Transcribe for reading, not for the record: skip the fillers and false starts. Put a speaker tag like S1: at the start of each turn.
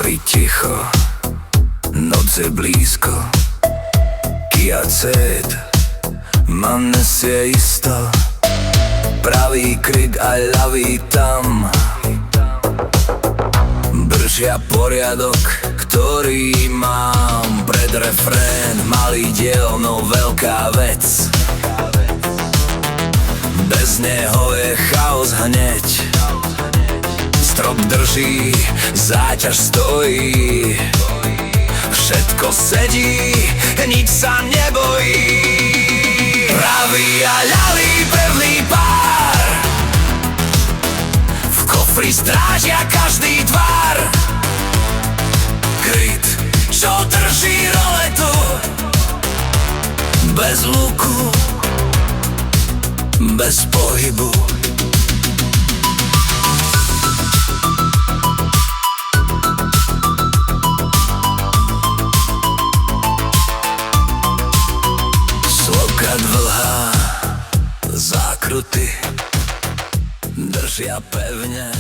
S1: kufri ticho, noc je blízko. Kia Ceed ma nesie isto, pravý kryt a ľavý tam držia poriadok, ktorý mám. Pred refrén, malý diel, no veľká vec. Bez neho je chaos hneď. Strop drží, záťaž stojí, všetko sedí, nič sa nebojí. Pravý a ľavý pevný pár, v kofri strážia každý tvar. Kryt, čo drží roletu, bez luku, bez pohybu. Sloka dlhá, zákruty držia pevne.